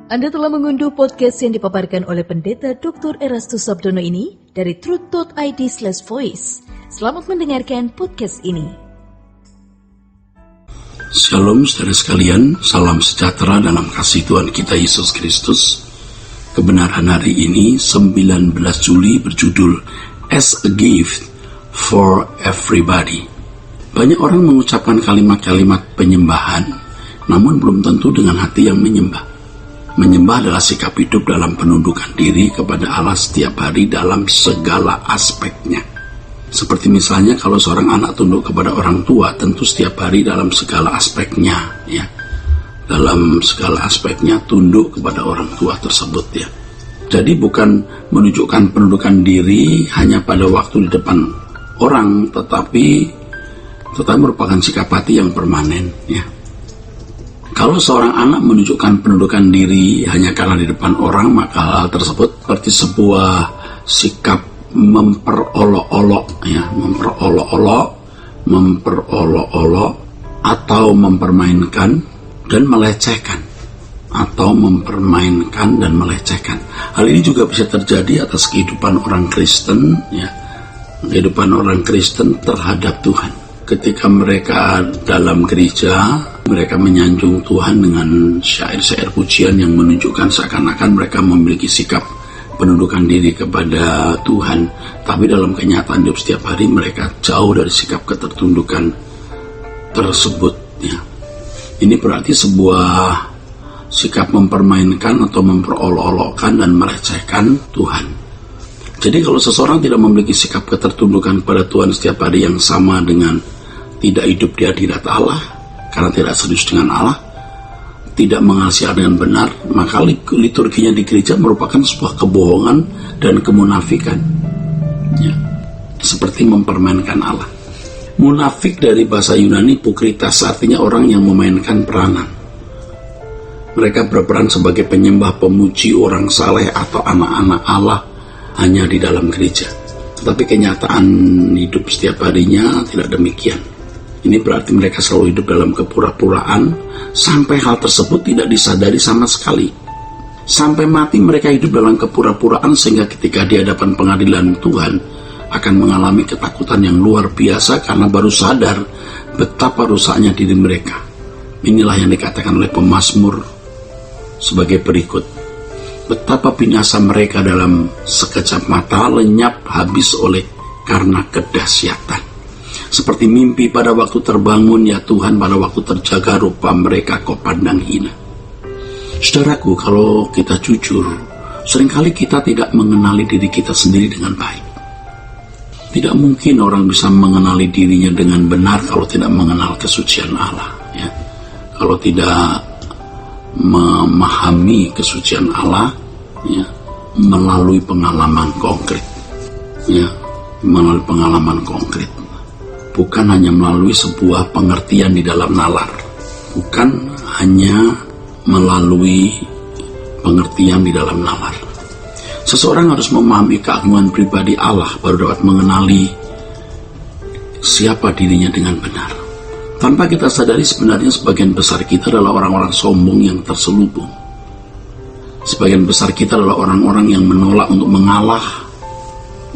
Anda telah mengunduh podcast yang dipaparkan oleh Pendeta Dr. Erastus Sabdono ini dari truth.id/voice. Selamat mendengarkan podcast ini. Shalom saudara sekalian, salam sejahtera dalam kasih Tuhan kita Yesus Kristus. Kebenaran hari ini 19 Juli berjudul As a Gift for Everybody. Banyak orang mengucapkan kalimat-kalimat penyembahan, namun belum tentu dengan hati yang menyembah. Menyembah adalah sikap hidup dalam penundukan diri kepada Allah setiap hari dalam segala aspeknya. Seperti misalnya kalau seorang anak tunduk kepada orang tua, tentu setiap hari dalam segala aspeknya, ya. Dalam segala aspeknya tunduk kepada orang tua tersebut, ya. Jadi bukan menunjukkan penundukan diri hanya pada waktu di depan orang, tetapi merupakan sikap hati yang permanen, ya. Kalau seorang anak menunjukkan penundukan diri hanya karena di depan orang, maka hal tersebut seperti sebuah sikap memperolok-olok, ya, memperolok-olok atau mempermainkan dan melecehkan, Hal ini juga bisa terjadi atas kehidupan orang Kristen, ya, kehidupan orang Kristen terhadap Tuhan. Ketika mereka dalam gereja, mereka menyanjung Tuhan dengan syair-syair pujian yang menunjukkan seakan-akan mereka memiliki sikap penundukan diri kepada Tuhan. Tapi dalam kenyataan hidup setiap hari mereka jauh dari sikap ketertundukan tersebut, ya. Ini berarti sebuah sikap mempermainkan atau memperolok-olokkan dan melecehkan Tuhan. Jadi kalau seseorang tidak memiliki sikap ketertundukan kepada Tuhan setiap hari yang sama dengan tidak hidup di hadirat Allah, karena tidak serius dengan Allah, tidak mengasihi Allah dengan benar, maka liturginya di gereja merupakan sebuah kebohongan dan kemunafikan, ya, seperti mempermainkan Allah. Munafik dari bahasa Yunani pukritas, artinya orang yang memainkan peranan. Mereka berperan sebagai penyembah, pemuji, orang saleh atau anak-anak Allah hanya di dalam gereja. Tetapi kenyataan hidup setiap harinya tidak demikian. Ini berarti mereka selalu hidup dalam kepura-puraan sampai hal tersebut tidak disadari sama sekali. Sampai mati mereka hidup dalam kepura-puraan sehingga ketika di hadapan pengadilan Tuhan akan mengalami ketakutan yang luar biasa karena baru sadar betapa rusaknya diri mereka. Inilah yang dikatakan oleh pemazmur sebagai berikut. Betapa binasa mereka dalam sekejap mata, lenyap habis oleh karena kedahsyatan. Seperti mimpi pada waktu terbangun, ya Tuhan, pada waktu terjaga rupa mereka kau pandang hina. Saudaraku, kalau kita jujur, seringkali kita tidak mengenali diri kita sendiri dengan baik. Tidak mungkin orang bisa mengenali dirinya dengan benar kalau tidak mengenal kesucian Allah, ya. Kalau tidak memahami kesucian Allah, ya, melalui pengalaman konkret, ya, melalui pengalaman konkret. Bukan hanya melalui sebuah pengertian di dalam nalar, bukan hanya melalui pengertian di dalam nalar. Seseorang harus memahami keagungan pribadi Allah baru dapat mengenali siapa dirinya dengan benar. Tanpa kita sadari sebenarnya sebagian besar kita adalah orang-orang sombong yang terselubung. Sebagian besar kita adalah orang-orang yang menolak untuk mengalah,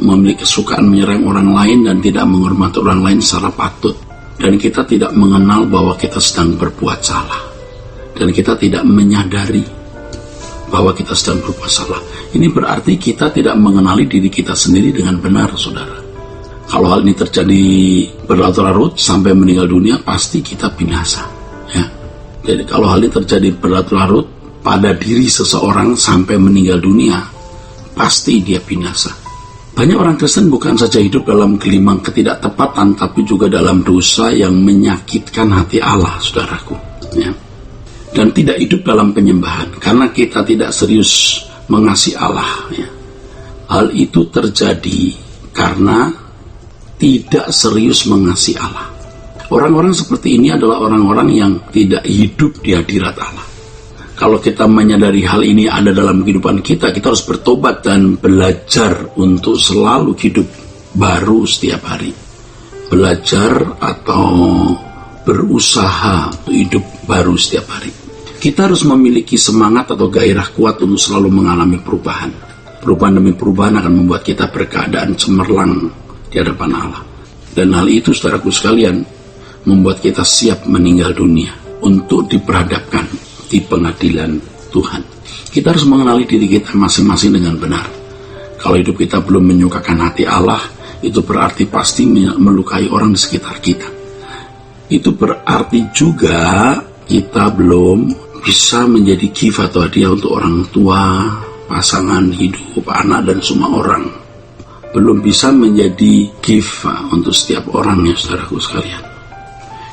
memiliki kesukaan menyerang orang lain dan tidak menghormati orang lain secara patut. Dan kita tidak mengenal bahwa kita sedang berbuat salah. Dan kita tidak menyadari bahwa kita sedang berbuat salah. Ini berarti kita tidak mengenali diri kita sendiri dengan benar, saudara. Kalau hal ini terjadi berlarut-larut sampai meninggal dunia, pasti kita binasa, ya. Jadi kalau hal ini terjadi berlarut-larut pada diri seseorang sampai meninggal dunia, pasti dia binasa. Banyak orang Kristen bukan saja hidup dalam gelimang ketidaktepatan, tapi juga dalam dosa yang menyakitkan hati Allah, saudaraku, ya. Dan tidak hidup dalam penyembahan, karena kita tidak serius mengasihi Allah, ya. Hal itu terjadi karena tidak serius mengasihi Allah. Orang-orang seperti ini adalah orang-orang yang tidak hidup di hadirat Allah. Kalau kita menyadari hal ini ada dalam kehidupan kita, kita harus bertobat dan belajar untuk selalu hidup baru setiap hari. Belajar atau berusaha untuk hidup baru setiap hari. Kita harus memiliki semangat atau gairah kuat untuk selalu mengalami perubahan. Perubahan demi perubahan akan membuat kita berkeadaan cemerlang di hadapan Allah. Dan hal itu, saudaraku sekalian, membuat kita siap meninggal dunia untuk diperhadapkan di pengadilan Tuhan. Kita harus mengenali diri kita masing-masing dengan benar. Kalau hidup kita belum menyukakan hati Allah, itu berarti pasti melukai orang di sekitar kita. Itu berarti juga kita belum bisa menjadi gift atau hadiah untuk orang tua, pasangan hidup, anak, dan semua orang. Belum bisa menjadi gift untuk setiap orang, ya saudaraku sekalian.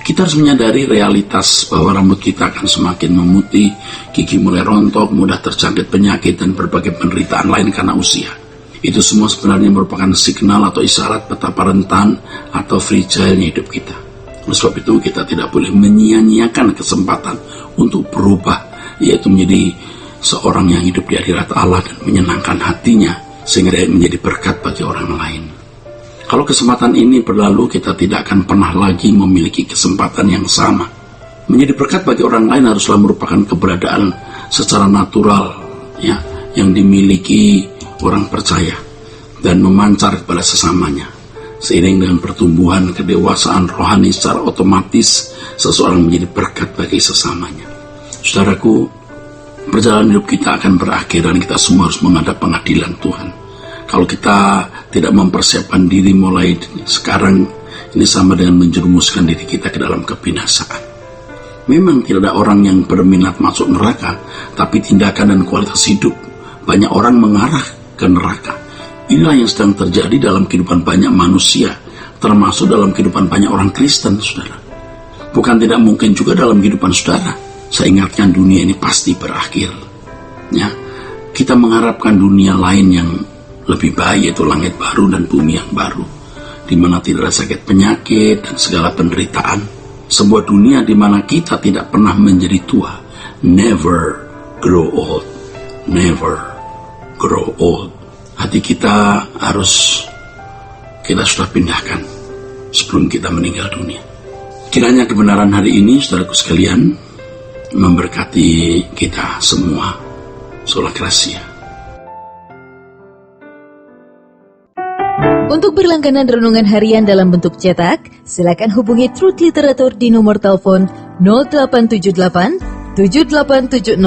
Kita harus menyadari realitas bahwa rambut kita akan semakin memutih, gigi mulai rontok, mudah terjangkit penyakit, dan berbagai penderitaan lain karena usia. Itu semua sebenarnya merupakan signal atau isyarat betapa rentan atau fragile-nya hidup kita. Oleh sebab itu, kita tidak boleh menyia-nyiakan kesempatan untuk berubah, yaitu menjadi seorang yang hidup di hadirat Allah dan menyenangkan hatinya, sehingga dia menjadi berkat bagi orang lain. Kalau kesempatan ini berlalu, kita tidak akan pernah lagi memiliki kesempatan yang sama. Menjadi berkat bagi orang lain haruslah merupakan keberadaan secara natural, ya, yang dimiliki orang percaya dan memancar kepada sesamanya. Seiring dengan pertumbuhan kedewasaan rohani, secara otomatis seseorang menjadi berkat bagi sesamanya. Saudaraku, perjalanan hidup kita akan berakhir dan kita semua harus menghadap pengadilan Tuhan. Kalau kita tidak mempersiapkan diri mulai sekarang, ini sama dengan menjerumuskan diri kita ke dalam kebinasaan. Memang tidak ada orang yang berminat masuk neraka, tapi tindakan dan kualitas hidup banyak orang mengarah ke neraka. Inilah yang sedang terjadi dalam kehidupan banyak manusia, termasuk dalam kehidupan banyak orang Kristen, saudara. Bukan tidak mungkin juga dalam kehidupan saudara. Saya ingatkan, dunia ini pasti berakhir. Ya, kita mengharapkan dunia lain yang lebih baik, yaitu langit baru dan bumi yang baru, di mana tidak ada sakit penyakit dan segala penderitaan. Sebuah dunia di mana kita tidak pernah menjadi tua. Never grow old. Never grow old. Hati kita sudah pindahkan sebelum kita meninggal dunia. Kiranya kebenaran hari ini, saudaraku sekalian, memberkati kita semua. Sola Gracia. Untuk berlangganan renungan harian dalam bentuk cetak, silakan hubungi Truth Literatur di nomor telepon 0878 7870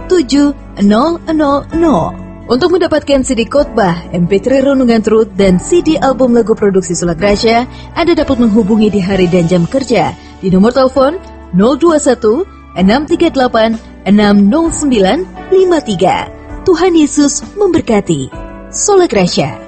7000. Untuk mendapatkan CD khotbah, MP3 Renungan Truth, dan CD album lagu produksi Sola Gracia, Anda dapat menghubungi di hari dan jam kerja di nomor telepon 021 638 60953. Tuhan Yesus memberkati. Sola Gracia.